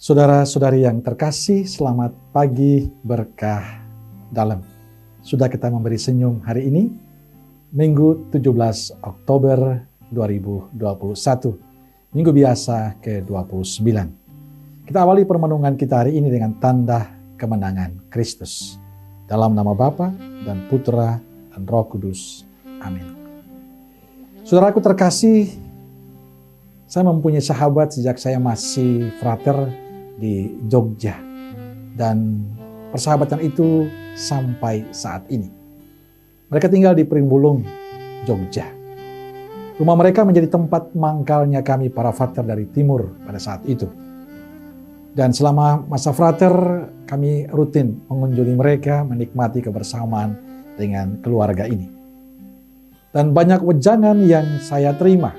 Saudara-saudari yang terkasih, selamat pagi berkah dalam. Sudah kita memberi senyum hari ini, Minggu 17 Oktober 2021, Minggu biasa ke-29. Kita awali permenungan kita hari ini dengan tanda kemenangan Kristus. Dalam nama Bapa dan Putra dan Roh Kudus. Amin. Saudaraku terkasih, saya mempunyai sahabat sejak saya masih frater di Jogja, dan persahabatan itu sampai saat ini. Mereka tinggal di Primbulung, Jogja. Rumah mereka menjadi tempat mangkalnya kami para frater dari timur pada saat itu. Dan selama masa frater, kami rutin mengunjungi mereka, menikmati kebersamaan dengan keluarga ini. Dan banyak wejangan yang saya terima,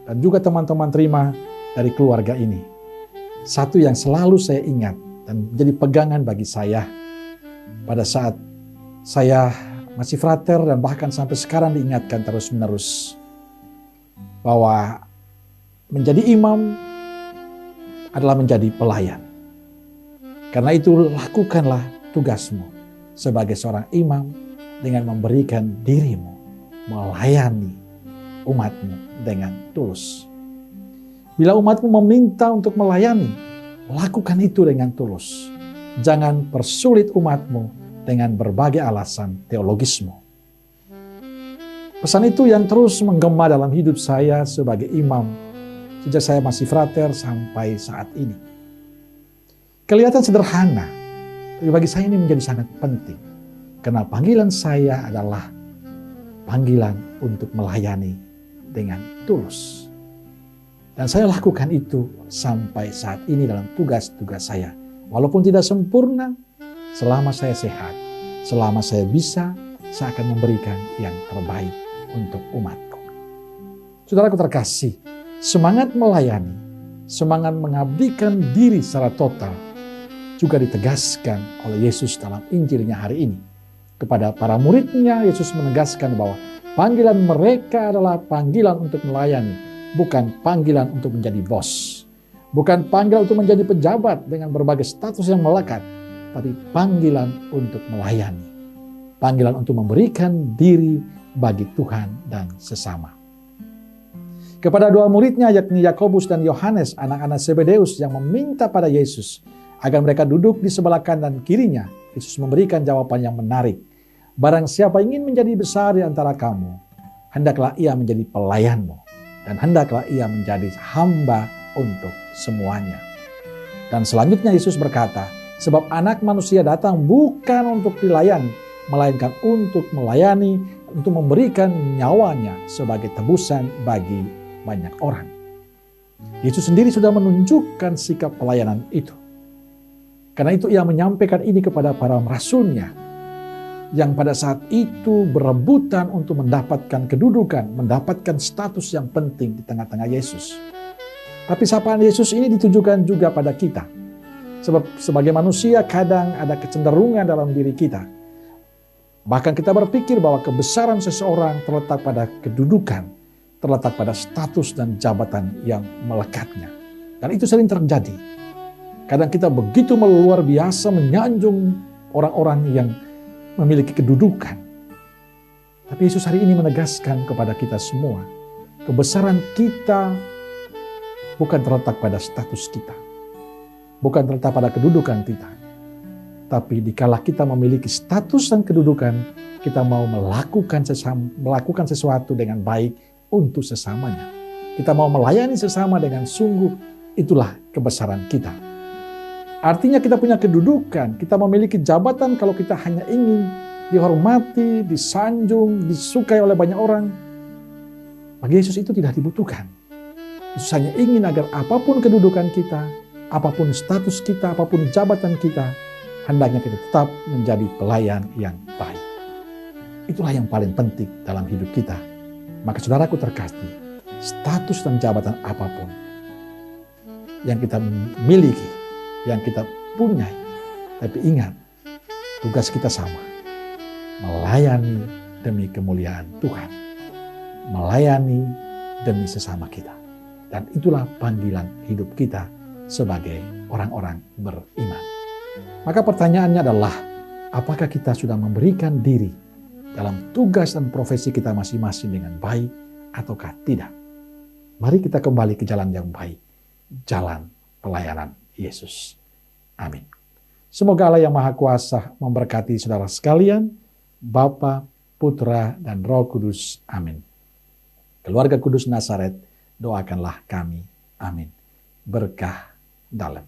dan juga teman-teman terima dari keluarga ini. Satu yang selalu saya ingat dan menjadi pegangan bagi saya pada saat saya masih frater dan bahkan sampai sekarang diingatkan terus-menerus bahwa menjadi imam adalah menjadi pelayan. Karena itu lakukanlah tugasmu sebagai seorang imam dengan memberikan dirimu melayani umatmu dengan tulus. Bila umatmu meminta untuk melayani, lakukan itu dengan tulus. Jangan persulit umatmu dengan berbagai alasan teologismu. Pesan itu yang terus menggema dalam hidup saya sebagai imam sejak saya masih frater sampai saat ini. Kelihatan sederhana, tapi bagi saya ini menjadi sangat penting. Karena panggilan saya adalah panggilan untuk melayani dengan tulus. Dan saya lakukan itu sampai saat ini dalam tugas-tugas saya. Walaupun tidak sempurna, selama saya sehat, selama saya bisa, saya akan memberikan yang terbaik untuk umatku. Saudaraku terkasih, semangat melayani, semangat mengabdikan diri secara total, juga ditegaskan oleh Yesus dalam Injilnya hari ini. Kepada para muridnya, Yesus menegaskan bahwa panggilan mereka adalah panggilan untuk melayani, bukan panggilan untuk menjadi bos. Bukan panggilan untuk menjadi pejabat dengan berbagai status yang melekat. Tapi panggilan untuk melayani. Panggilan untuk memberikan diri bagi Tuhan dan sesama. Kepada dua muridnya yakni Yakobus dan Yohanes, anak-anak Zebedeus yang meminta pada Yesus agar mereka duduk di sebelah kanan dan kirinya, Yesus memberikan jawaban yang menarik. Barang siapa ingin menjadi besar di antara kamu, hendaklah ia menjadi pelayanmu. Dan hendaklah ia menjadi hamba untuk semuanya. Dan selanjutnya Yesus berkata, sebab anak manusia datang bukan untuk dilayani, melainkan untuk melayani, untuk memberikan nyawanya sebagai tebusan bagi banyak orang. Yesus sendiri sudah menunjukkan sikap pelayanan itu. Karena itu ia menyampaikan ini kepada para rasulnya, yang pada saat itu berebutan untuk mendapatkan kedudukan, mendapatkan status yang penting di tengah-tengah Yesus. Tapi sapaan Yesus ini ditujukan juga pada kita. Sebab sebagai manusia kadang ada kecenderungan dalam diri kita. Bahkan kita berpikir bahwa kebesaran seseorang terletak pada kedudukan, terletak pada status dan jabatan yang melekatnya. Dan itu sering terjadi. Kadang kita begitu luar biasa menyanjung orang-orang yang memiliki kedudukan. Tapi Yesus hari ini menegaskan kepada kita semua, kebesaran kita bukan terletak pada status kita, bukan terletak pada kedudukan kita. Tapi dikala kita memiliki status dan kedudukan, kita mau melakukan sesuatu dengan baik untuk sesamanya. Kita mau melayani sesama dengan sungguh, itulah kebesaran kita. Artinya kita punya kedudukan, kita memiliki jabatan kalau kita hanya ingin dihormati, disanjung, disukai oleh banyak orang. Bagi Yesus itu tidak dibutuhkan. Yesus hanya ingin agar apapun kedudukan kita, apapun status kita, apapun jabatan kita, hendaknya kita tetap menjadi pelayan yang baik. Itulah yang paling penting dalam hidup kita. Maka saudaraku terkasih, status dan jabatan apapun yang kita miliki, yang kita punyai, tapi ingat, tugas kita sama, melayani demi kemuliaan Tuhan, melayani demi sesama kita. Dan itulah panggilan hidup kita sebagai orang-orang beriman. Maka pertanyaannya adalah, apakah kita sudah memberikan diri dalam tugas dan profesi kita masing-masing dengan baik ataukah tidak? Mari kita kembali ke jalan yang baik, jalan pelayanan Yesus. Amin. Semoga Allah yang Maha Kuasa memberkati saudara sekalian, Bapa, Putra, dan Roh Kudus. Amin. Keluarga Kudus Nazaret, doakanlah kami. Amin. Berkah dalam